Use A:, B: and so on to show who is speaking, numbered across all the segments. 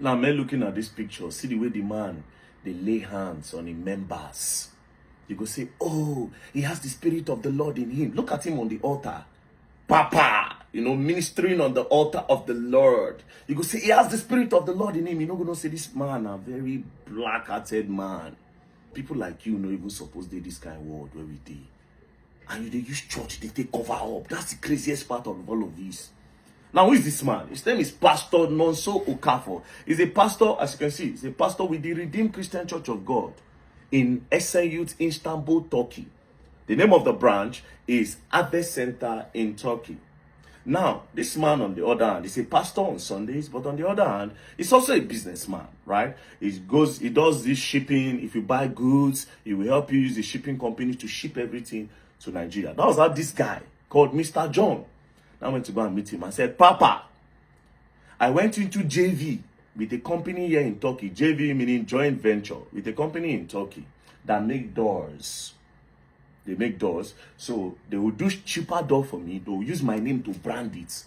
A: Now, men looking at this picture, see the way the man, they lay hands on his members. You go say, oh, he has the spirit of the Lord in him. Look at him on the altar. Papa, ministering on the altar of the Lord. You go say, he has the spirit of the Lord in him. You're not going to say, this man, a very black-hearted man. People like you, not even supposed to this kind of world where we did. And they use church, they take cover up. That's the craziest part of all of this. Now, who is this man? His name is Pastor Nonso Okafor. He's a pastor, as you can see, he's a pastor with the Redeemed Christian Church of God in Esen Youth, Istanbul, Turkey. The name of the branch is Harvest Center in Turkey. Now, this man, on the other hand, is a pastor on Sundays, but on the other hand, he's also a businessman, right? He does this shipping. If you buy goods, he will help you use the shipping company to ship everything to Nigeria. That was how this guy called Mr. John. I went to go and meet him. I said, Papa, I went into JV with a company here in Turkey. JV meaning joint venture with a company in Turkey that make doors. They make doors. So they will do cheaper door for me. They will use my name to brand it.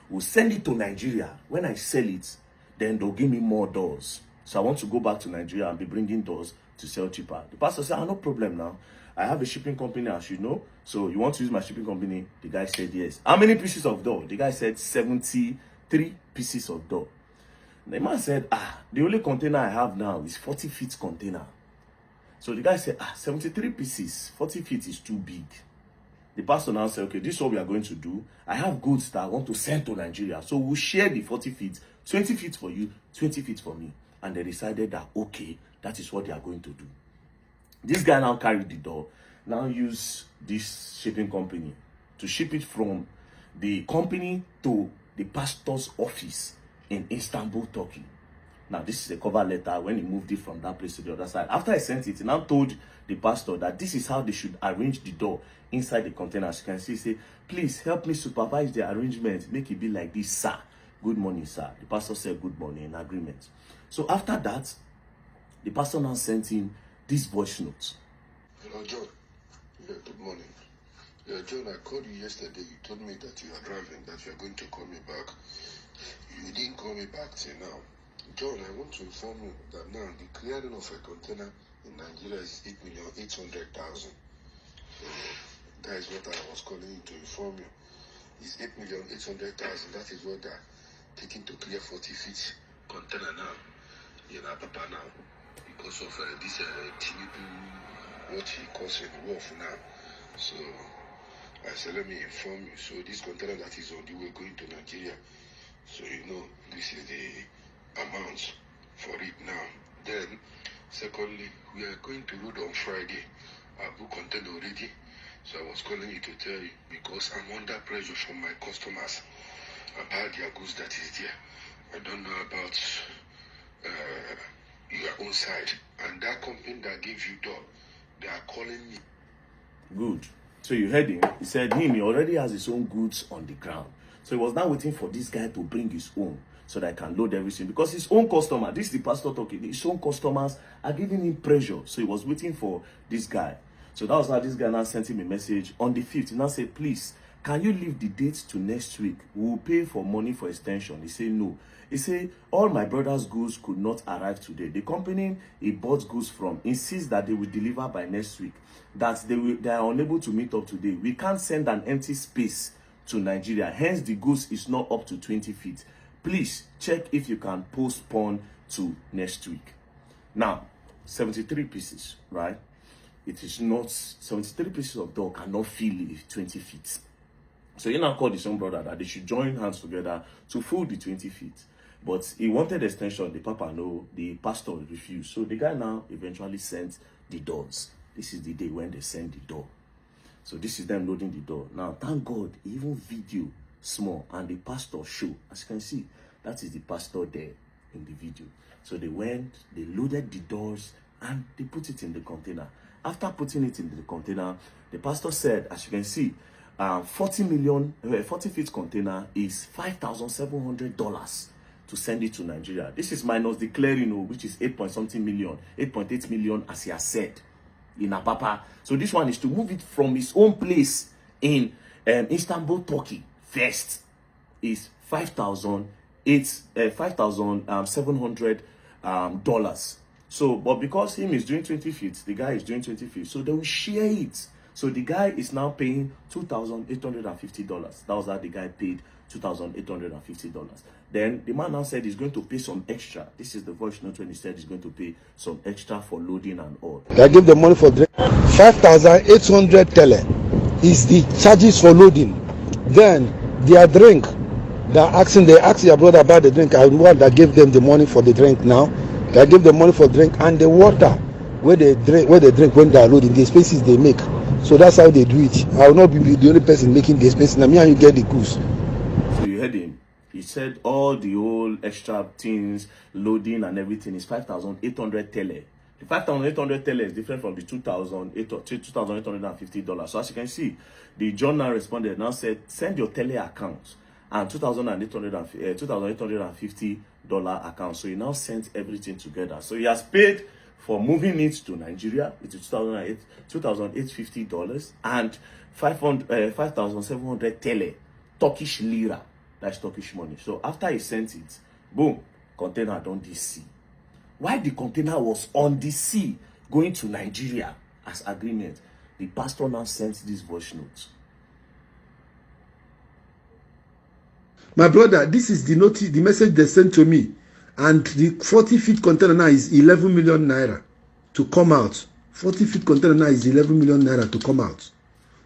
A: We'll send it to Nigeria. When I sell it, then they'll give me more doors. So I want to go back to Nigeria and be bringing doors to sell cheaper. The pastor said, no problem now. I have a shipping company, as you know. So you want to use my shipping company? The guy said yes. How many pieces of door? The guy said 73 pieces of door. The man said, the only container I have now is 40 feet container. So the guy said, 73 pieces, 40 feet is too big. The pastor now said, okay, this is what we are going to do. I have goods that I want to send to Nigeria. So we'll share the 40 feet, 20 feet for you, 20 feet for me. And they decided that, okay, that is what they are going to do. This guy now carried the door, now use this shipping company to ship it from the company to the pastor's office in Istanbul, Turkey. Now, this is a cover letter when he moved it from that place to the other side. After I sent it, he now told the pastor that this is how they should arrange the door inside the container. As you can see, say, please help me supervise the arrangement. Make it be like this, sir. Good morning, sir. The pastor said good morning in agreement. So after that, the pastor now sent him this voice note.
B: Hello, John. Yeah, good morning. Yeah, John, I called you yesterday. You told me that you are driving, that you are going to call me back. You didn't call me back till now. John, I want to inform you that now the clearing of a container in Nigeria is 8,800,000. So that is what I was calling you to inform you. It's 8,800,000. That is what they're taking to clear 40 feet container now. Papa now. Because of this Tinubu, what he calls a wolf now. So I said, let me inform you. So this container that is on the way going to Nigeria. So this is the amount for it now. Then, secondly, we are going to road on Friday. I booked content already. So I was calling you to tell you because I'm under pressure from my customers about their goods that is there. I don't know about your own side, and that company that gave you door, they are calling me.
A: Good. So you heard him. He said he already has his own goods on the ground. So he was now waiting for this guy to bring his own so that I can load everything. Because his own customer, this is the pastor talking, his own customers are giving him pressure. So he was waiting for this guy. So that was how this guy now sent him a message on the 5th. He now said, please, can you leave the date to next week? We will pay for money for extension. He said, no. He said, all my brother's goods could not arrive today. The company he bought goods from insists that they will deliver by next week. That they are unable to meet up today. We can't send an empty space to Nigeria. Hence, the goods is not up to 20 feet. Please check if you can postpone to next week. Now, 73 pieces, right? It is not 73 pieces of door cannot fill 20 feet. So he now called his own brother that they should join hands together to fill the 20 feet. But he wanted extension. The papa no, the pastor refused. So the guy now eventually sent the doors. This is the day when they send the door. So this is them loading the door. Now, thank God, even video small and the pastor show. As you can see, that is the pastor there in the video. So they went, they loaded the doors and they put it in the container. After putting it in the container, the pastor said, as you can see, 40 feet container is $5,700 to send it to Nigeria. This is minus the clearing, which is 8.something million, 8.8 million, as he has said in Apapa. So this one is to move it from his own place in Istanbul, Turkey. First is 5,000 it's $5,700 So, but because him is doing 20 feet, the guy is doing 20 feet, so they will share it. So the guy is now paying $2,850. That was how the guy paid $2,850. Then the man now said he's going to pay some extra. This is the voice note when he said he's going to pay some extra for loading and all.
C: I give the money for drink. 5,800 tele is the charges for loading. Then their drink. They ask your brother about the drink. I'm the one that gave them the money for the drink now. They give the money for drink and the water where they drink when they are loading, the expenses they make. So that's how they do it. I will not be the only person making the expenses. Now me and you get the goods.
A: So you heard him. He said all the whole extra things, loading and everything is 5,800 tele. The 5,800 tele is different from the $2,850. So as you can see, the journal responded now said, send your tele account and $2,850 account. So he now sent everything together. So he has paid for moving it to Nigeria, it is $2,850 and 5,700 tele, Turkish lira. That's Turkish money. So after he sent it, boom, container on the sea. While the container was on the sea going to Nigeria as agreement, the pastor now sent this voice note.
C: My brother, this is the notice, the message they sent to me, and the 40-feet container now is 11 million naira to come out. 40-feet container now is 11 million naira to come out.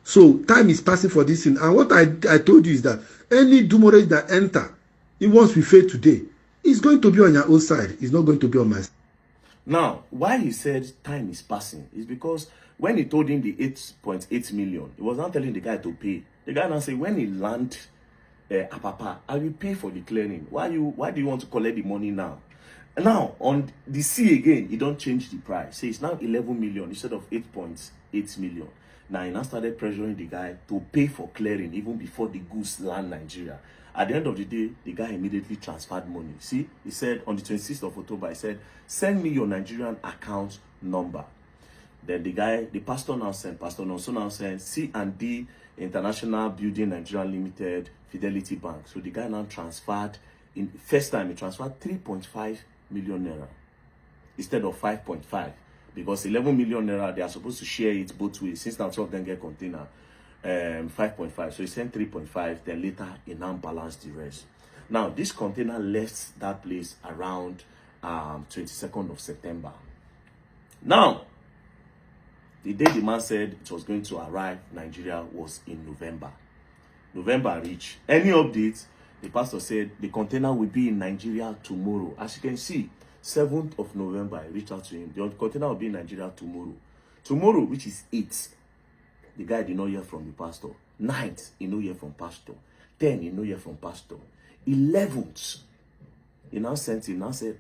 C: So time is passing for this thing. And what I told you is that any dumorage that enter, it once we fail today, it's going to be on your own side. It's not going to be on my side.
A: Now, why he said time is passing is because when he told him the 8.8 million, he was not telling the guy to pay. The guy now said, when he land Apapa, I will pay for the clearing. Why do you want to collect the money now? Now, on the sea again, he don't change the price. So it's now 11 million instead of 8.8 million. Now, he now started pressuring the guy to pay for clearing even before the goods land Nigeria. At the end of the day, the guy immediately transferred money. See, he said on the 26th of October, he said, send me your Nigerian account number. Then the pastor now sent C&D International Building Nigeria Limited, Fidelity Bank. So the guy now transferred, first time he transferred 3.5 million naira instead of 5.5. Because 11 million naira, they are supposed to share it both ways. Since now two of them get container, 5.5. So he sent 3.5, then later he now balanced the rest. Now, this container left that place around 22nd of September. Now, the day the man said it was going to arrive Nigeria was in November. November reached. Any updates? The pastor said the container will be in Nigeria tomorrow. As you can see, 7th of November, I reached out to him. The container will be in Nigeria tomorrow. Tomorrow, which is 8th, the guy did not hear from the pastor. 9th, he no hear from pastor. 10th, he no hear from pastor. 11th, he now sent him, now said,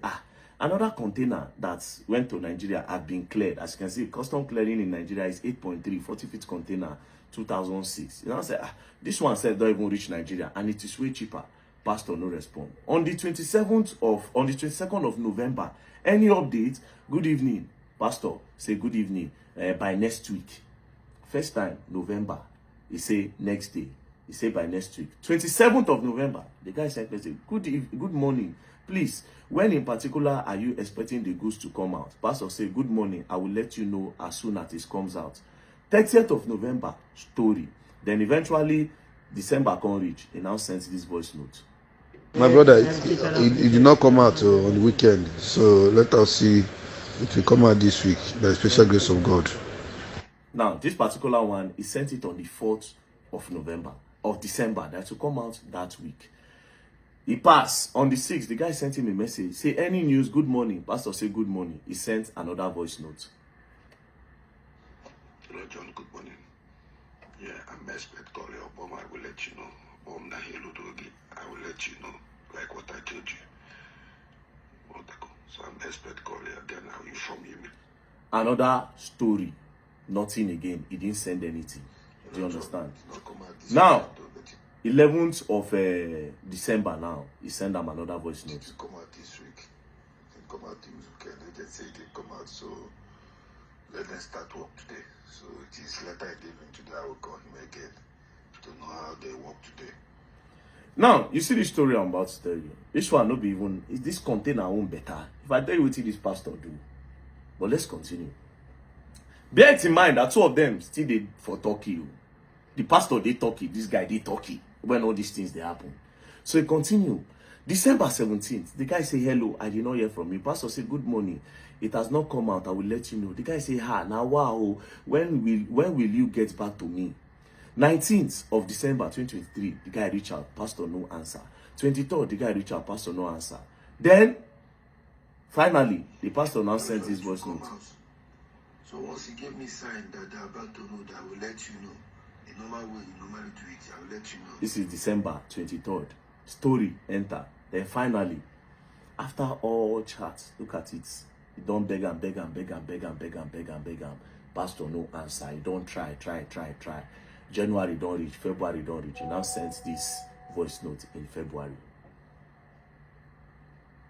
A: another container that went to Nigeria had been cleared. As you can see, custom clearing in Nigeria is 8.3, 40-feet container, 2006. You know, say, this one said don't even reach Nigeria, and it is way cheaper. Pastor no respond. On the 22nd of November, any update? Good evening, pastor. Say good evening. By next week. First time November, he say next day. He say by next week. 27th of November, the guy said, good morning. Please, when in particular are you expecting the goods to come out? Pastor say, good morning. I will let you know as soon as it comes out. 30th of November, story. Then eventually, December can reach. He now sends this voice note.
C: My brother, it did not come out on the weekend. So let us see if it will come out this week by the special grace of God.
A: Now, this particular one, he sent it on the 4th of December. That will come out that week. He passed. On the 6th, the guy sent him a message. Say, any news? Good morning. Pastor say, good morning. He sent another voice note.
B: Hello, John. Good morning. Yeah, I'm expect call your mom. I will let you know. I will let you know, like what I told you. So I'm expect call you again. I will inform you.
A: Another story. Nothing again. He didn't send anything. Do you understand? Now, 11th of December now, he sent them another voice note.
B: It come out this week. It come out this weekend. They just say it come out. So let them start work today. So it is later I gave him today. I will call him again to know how they work today.
A: Now, you see the story I'm about to tell you. This one not be even, is this container won't better? If I tell you what this pastor do. But let's continue. Bear it in mind that two of them still did for Turkey. The pastor did Turkey, this guy did Turkey. When all these things they happen. So he continue. December 17th, the guy say, hello, I did not hear from you. Pastor said, good morning. It has not come out, I will let you know. The guy say, now wow, when will you get back to me? 19th of December 2023, the guy reach out, pastor no answer. 23rd, the guy reach out, pastor no answer. Then, finally, the pastor now sent his voice note.
B: So once he gave me sign that they're about to know, that I will let you know. The normal way you normally do it, I will let you know.
A: This is December 23rd. Story, enter. Then finally, after all chats, look at it. He don't beg and beg and beg and beg and beg and beg and beg and pastor no answer. He don't try. January don't reach, February don't reach. He now sends this voice note in February.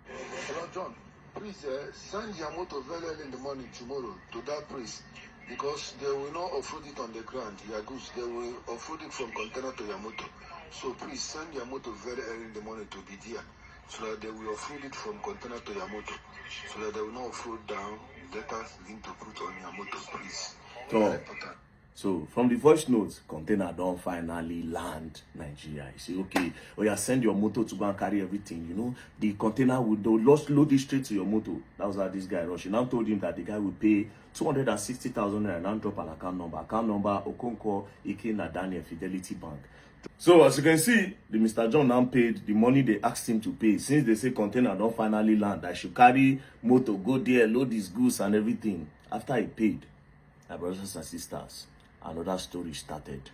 B: Hello, John. Please send your motor very early in the morning tomorrow to that priest, because they will not offload it on the ground, your goods. They will offload it from container to your motor. So please send your motor very early in the morning to be there, so that they will offload it from container to your motor, so that they will not offload down letters linked to put on your motor, please.
A: So from the voice notes, container don't finally land Nigeria. You say, okay, or you send your motor to go and carry everything. You know, the container will load it straight to your motor. That was how this guy rushed. He now told him that the guy will pay 260,000 naira and now drop an account number. Account number Okonkwo Ikena Daniel Fidelity Bank. So as you can see, the Mr. John now paid the money they asked him to pay. Since they say container don't finally land, I should carry motor, go there, load his goods and everything. After he paid, my brothers and sisters, another story started.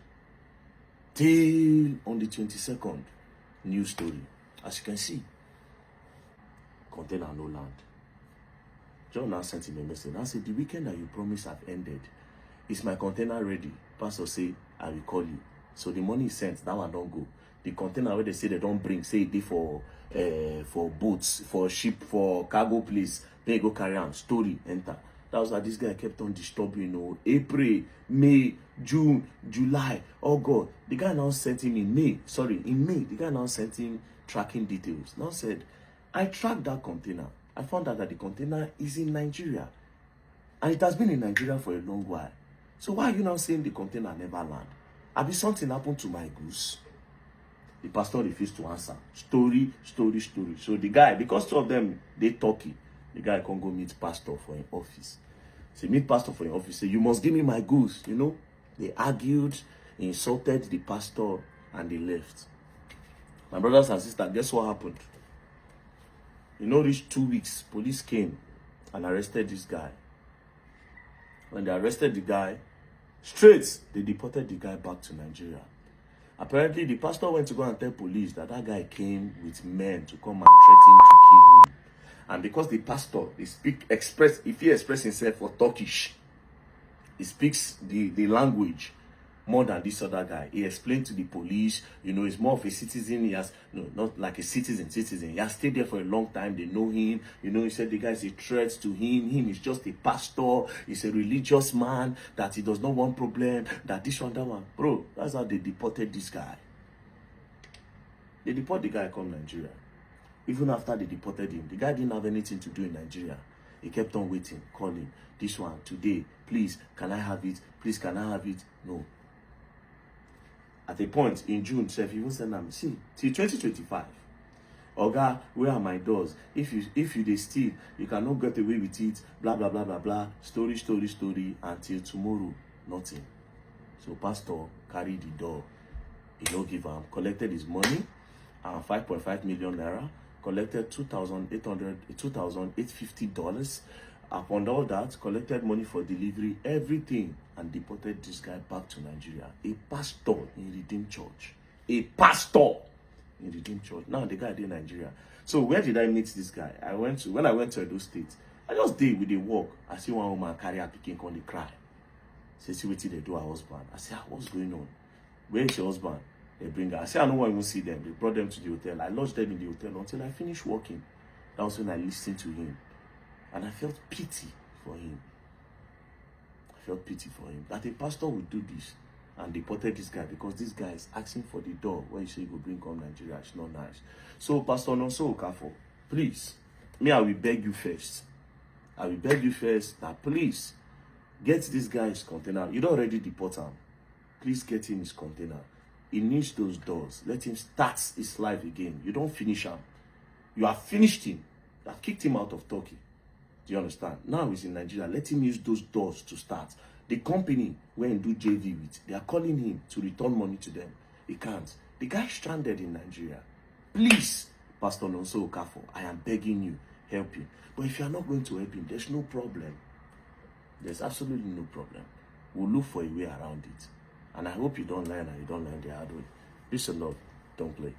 A: Till on the 22nd, new story. As you can see, container no land. John now sent him a message. Now said, the weekend that you promised have ended. Is my container ready? Pastor say, I will call you. So the money is sent, that one don't go. The container where they say they don't bring, say it for boats, for ship, for cargo place. Then you go carry on. Story, enter. That was why this guy kept on disturbing, you know. April, May, June, July, August. The guy now sent him in May. The guy now sent him tracking details. Now said, I tracked that container. I found out that the container is in Nigeria. And it has been in Nigeria for a long while. So why are you now saying the container never land? Have something happened to my goose? The pastor refused to answer. Story. So the guy, because two of them, they talking. The guy can't go meet pastor for an office. Say, meet pastor for an office. Say, you must give me my goods. You know, they argued, insulted the pastor, and they left. My brothers and sisters, guess what happened? You know, these 2 weeks, police came and arrested this guy. When they arrested the guy, straight, they deported the guy back to Nigeria. Apparently, the pastor went to go and tell police that that guy came with men to come and threaten to kill him. And because the pastor, if he express himself for Turkish, he speaks the language more than this other guy. He explained to the police, you know, he's more of a citizen. He has, no, not like a citizen. He has stayed there for a long time. They know him. You know, he said the guy is a threat to him. Him is just a pastor. He's a religious man, that he does not want problem, that this one, that one. Bro, that's how they deported this guy. They deport the guy come Nigeria. Even after they deported him, the guy didn't have anything to do in Nigeria. He kept on waiting, calling. This one, today, please, can I have it? Please, can I have it? No. At a point in June, Chef even said, see, till 2025. Oga, where are my doors? If you they steal, you cannot get away with it. Blah, blah, blah, blah, blah. Story. Until tomorrow, nothing. So pastor carried the door. He no give him. Collected his money, 5.5 million naira. Collected $2,850. Upon all that, collected money for delivery, everything, and deported this guy back to Nigeria. A pastor in Redeemed Church. Now the guy in Nigeria. So where did I meet this guy? When I went to Edo State, I just did with the walk. I see one woman carry her pikin on the cry. Say, see what they do her husband. I say, what's going on? Where is your husband? They bring her. I say, I don't want to see them. They brought them to the hotel. I lodged them in the hotel until I finished working. That was when I listened to him. And I felt pity for him. That a pastor would do this. and deported this guy because this guy is asking for the door when you say you go bring come Nigeria. It's not nice. So Pastor Nonso Okafor, please, me, I will beg you first. I will beg you first that please get this guy his container. You don't already deport him. Please get him his container. He needs those doors. Let him start his life again. You don't finish him. You have finished him. You have kicked him out of Turkey. Do you understand? Now he's in Nigeria. Let him use those doors to start. The company where he do JV with, they are calling him to return money to them. He can't. The guy is stranded in Nigeria. Please, Pastor Nonso Okafor, I am begging you, help him. But if you are not going to help him, there's no problem. There's absolutely no problem. We'll look for a way around it. And I hope you don't learn and you don't learn the hard way. Peace and love. Don't play.